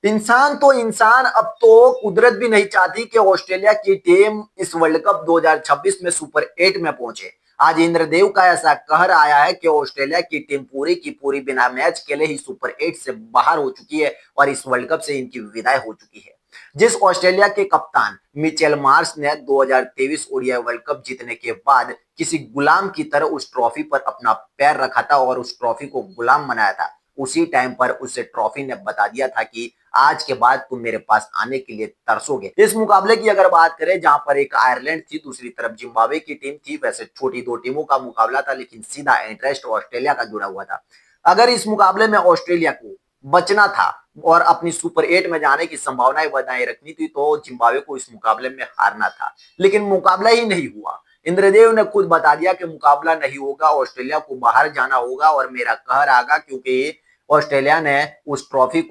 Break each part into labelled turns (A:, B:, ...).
A: इंसान तो इंसान, अब तो कुदरत भी नहीं चाहती कि ऑस्ट्रेलिया की टीम इस वर्ल्ड कप 2026 में सुपर 8 में पहुंचे। आज इंद्रदेव का ऐसा कहर आया है कि ऑस्ट्रेलिया की टीम पूरी की पूरी बिना मैच खेले ही सुपर 8 से बाहर हो चुकी है और इस वर्ल्ड कप से इनकी विदाई हो चुकी है। जिस ऑस्ट्रेलिया के कप्तान मिचेल मार्श ने 2023 ओडीआई वर्ल्ड कप जीतने के बाद किसी गुलाम की तरह उस ट्रॉफी पर अपना पैर रखा था और उस ट्रॉफी को गुलाम बनाया था, उसी टाइम पर उसे ट्रॉफी ने बता दिया था कि आज के बाद तुम मेरे पास आने के लिए तरसोगे। इस मुकाबले की अगर बात करें जहां पर एक आयरलैंड थी, दूसरी तरफ जिम्बाब्वे की टीम थी, वैसे छोटी दो टीमों का मुकाबला था लेकिन सीधा इंटरेस्ट ऑस्ट्रेलिया का जुड़ा हुआ था। अगर इस मुकाबले में ऑस्ट्रेलिया को बचना था और अपनी सुपर 8 में जाने की संभावनाएं बनाए रखनी थी तो जिम्बाब्वे को इस मुकाबले में हारना था, लेकिन मुकाबला ही नहीं हुआ। इंद्रदेव ने खुद बता दिया कि मुकाबला नहीं होगा, ऑस्ट्रेलिया को बाहर जाना होगा और मेरा कहर आगा, क्योंकि ऑस्ट्रेलिया ने उस ट्रॉफी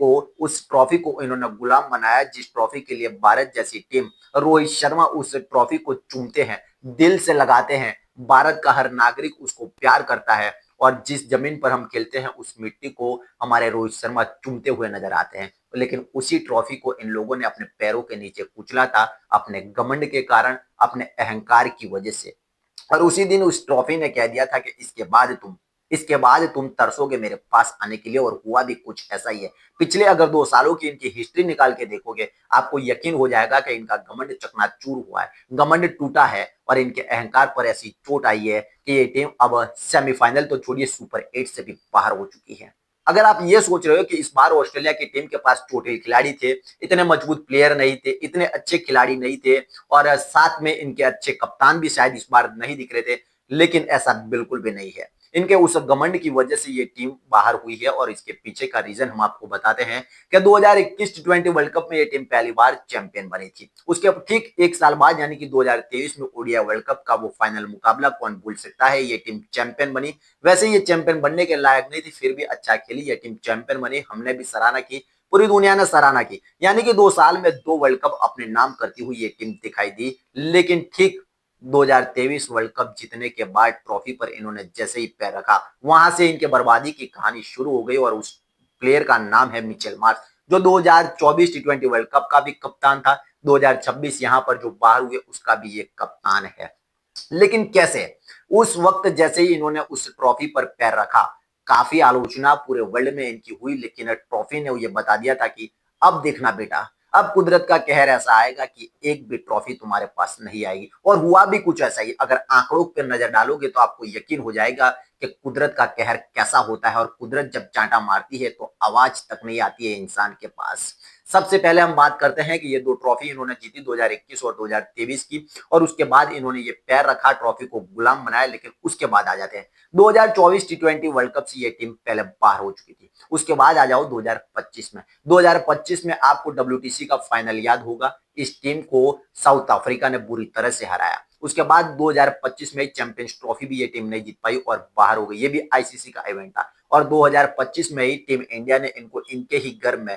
A: को इन्होंने गुलाम बनाया जिस ट्रॉफी के लिए भारत जैसी टीम, रोहित शर्मा उस ट्रॉफी को चूमते हैं, दिल से लगाते हैं। भारत का हर नागरिक उसको प्यार करता है और जिस जमीन पर हम खेलते हैं उस मिट्टी को हमारे रोहित शर्मा चूमते हुए नजर आते हैं। लेकिन उसी ट्रॉफी को इन लोगों ने अपने पैरों के नीचे कुचला था, अपने घमंड के कारण, अपने अहंकार की वजह से। और उसी दिन उस ट्रॉफी ने कह दिया था कि इसके बाद तुम तरसोगे मेरे पास आने के लिए, और हुआ भी कुछ ऐसा ही है। पिछले अगर 2 सालों की इनकी हिस्ट्री निकाल के देखोगे, आपको यकीन हो जाएगा कि इनका घमंड चकनाचूर हुआ है, घमंड टूटा है और इनके अहंकार पर ऐसी चोट आई है कि ये टीम अब सेमीफाइनल तो छोड़िए सुपर 8 से भी बाहर हो चुकी है। अगर आप ये सोच रहे हो कि इस बार ऑस्ट्रेलिया की टीम के पास चोटिल खिलाड़ी थे, इतने मजबूत प्लेयर नहीं थे, इतने अच्छे खिलाड़ी नहीं थे और साथ में इनके अच्छे कप्तान भी शायद इस बार नहीं दिख रहे थे, लेकिन ऐसा बिल्कुल भी नहीं है। इनके उस घमंड की वजह से ये टीम बाहर हुई है और इसके पीछे का रीजन हम आपको बताते हैं कि 2021 टी20 वर्ल्ड कप में ये टीम पहली बार चैंपियन बनी थी। उसके ठीक 1 साल बाद यानी कि 2023 में ओडीआई वर्ल्ड कप का वो फाइनल मुकाबला कौन भूल सकता है, ये टीम चैंपियन बनी। वैसे ये चैंपियन बनने के लायक नहीं थी, फिर भी अच्छा खेली, ये टीम चैंपियन बनी, हमने भी सराहना की, पूरी दुनिया ने सराहना की। यानी कि 2 साल में 2 वर्ल्ड कप अपने नाम करती हुई ये टीम दिखाई दी। लेकिन ठीक 2023 वर्ल्ड कप जीतने के बाद ट्रॉफी पर इन्होंने जैसे ही पैर रखा, वहां से इनके बर्बादी की कहानी शुरू हो गई और उस प्लेयर का नाम है मिचेल मार्श, जो 2024 टी20 वर्ल्ड कप का भी कप्तान था, 2026 यहाँ पर जो बाहर हुए उसका भी ये कप्तान है। लेकिन कैसे? उस वक्त जैसे ही इन्होंने उस ट्रॉफी पर पैर रखा, काफी आलोचना पूरे वर्ल्ड में इनकी हुई, लेकिन ट्रॉफी ने ये बता दिया था कि अब देखना बेटा, अब कुदरत का कहर ऐसा आएगा कि एक भी ट्रॉफी तुम्हारे पास नहीं आएगी। और हुआ भी कुछ ऐसा ही, अगर आंकड़ों पर नजर डालोगे तो आपको यकीन हो जाएगा कि कुदरत का कहर कैसा होता है। और कुदरत जब चांटा मारती है तो आवाज तक नहीं आती है इंसान के पास। सबसे पहले हम बात करते हैं कि ये 2 ट्रॉफी इन्होंने जीती 2021 और 2023 की, और उसके बाद इन्होंने ये पैर रखा, ट्रॉफी को गुलाम बनाया। लेकिन उसके बाद आ जाते हैं 2024 टी20 वर्ल्ड कप से ये टीम पहले बाहर हो चुकी थी। उसके बाद आ जाओ 2025 में। 2025 में आपको डब्ल्यूटीसी का फाइनल याद होगा, इस टीम को साउथ अफ्रीका ने बुरी तरह से हराया। उसके बाद 2025 में चैंपियंस ट्रॉफी भी ये टीम नहीं जीत पाई और बाहर हो गई, ये भी आईसीसी का इवेंट था। और 2025 में ही टीम इंडिया ने इनको इनके ही घर में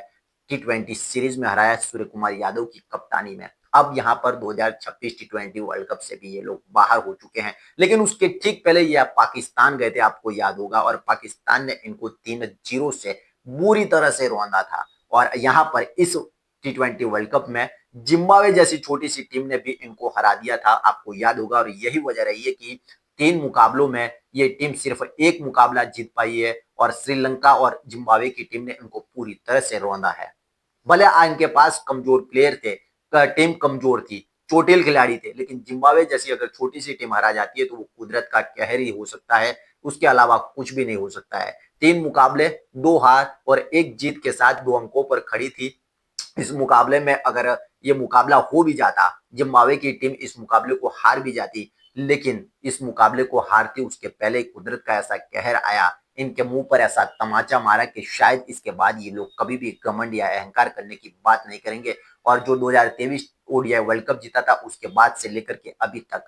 A: टी20 सीरीज में हराया, सूर्य कुमार यादव की कप्तानी में। अब यहाँ पर 2026 टी20 वर्ल्ड कप से भी ये लोग बाहर हो चुके हैं। लेकिन उसके ठीक पहले ये पाकिस्तान गए थे, आपको याद होगा, और पाकिस्तान ने इनको 3-0 से बुरी तरह से रौंदा था। और यहाँ पर इस टी20 वर्ल्ड कप में जिम्बाब्वे जैसी छोटी सी टीम ने भी इनको हरा दिया था, आपको याद होगा। और यही वजह रही है कि 3 मुकाबलों में ये टीम सिर्फ एक मुकाबला जीत पाई है और श्रीलंका और जिम्बाब्वे की टीम ने इनको पूरी तरह से रौंदा है। भले इनके पास कमजोर प्लेयर थे, टीम कमजोर थी, चोटिल खिलाड़ी थे, लेकिन जिम्बाब्वे जैसी अगर छोटी सी टीम हरा जाती है तो वो कुदरत का कहर ही हो सकता है, उसके अलावा कुछ भी नहीं हो सकता है। 3 मुकाबले, 2 हार और 1 जीत के साथ 2 अंकों पर खड़ी थी। इस मुकाबले में अगर ये मुकाबला हो भी जाता, जिम्बाब्वे की टीम इस मुकाबले को हार भी जाती, लेकिन इस मुकाबले को हारती उसके पहले कुदरत का ऐसा कहर आया, इनके मुंह पर ऐसा तमाचा मारा कि शायद इसके बाद ये लोग कभी भी घमंड या अहंकार करने की बात नहीं करेंगे। और जो 2023 ओडीआई वर्ल्ड कप जीता था उसके बाद से लेकर के अभी तक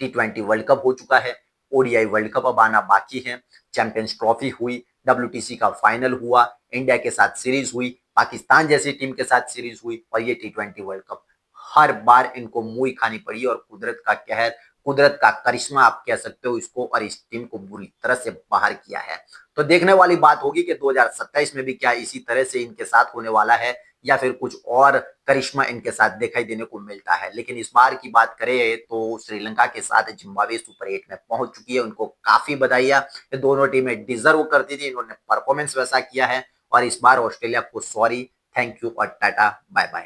A: टी20 वर्ल्ड कप हो चुका है, ओडीआई वर्ल्ड कप अब आना बाकी है, चैंपियंस ट्रॉफी हुई, डब्ल्यूटीसी का फाइनल हुआ, इंडिया के साथ सीरीज हुई, पाकिस्तान जैसी टीम के साथ सीरीज हुई, और ये टी20 वर्ल्ड कप, हर बार इनको मुंह खानी पड़ी और कुदरत का कहर कुदरत का करिश्मा आप कह सकते हो इसको, और इस टीम को बुरी तरह से बाहर किया है। तो देखने वाली बात होगी कि 2027 में भी क्या इसी तरह से इनके साथ होने वाला है, या फिर कुछ और करिश्मा इनके साथ दिखाई देने को मिलता है। लेकिन इस बार की बात करें तो श्रीलंका के साथ जिम्बाब्वे सुपर 8 में पहुंच चुकी है। उनको काफी बधाइयां, ये दोनों टीमें डिजर्व करती थी, इन्होंने परफॉर्मेंस वैसा किया है। और इस बार ऑस्ट्रेलिया को सॉरी, थैंक यू और टाटा बाय बाय।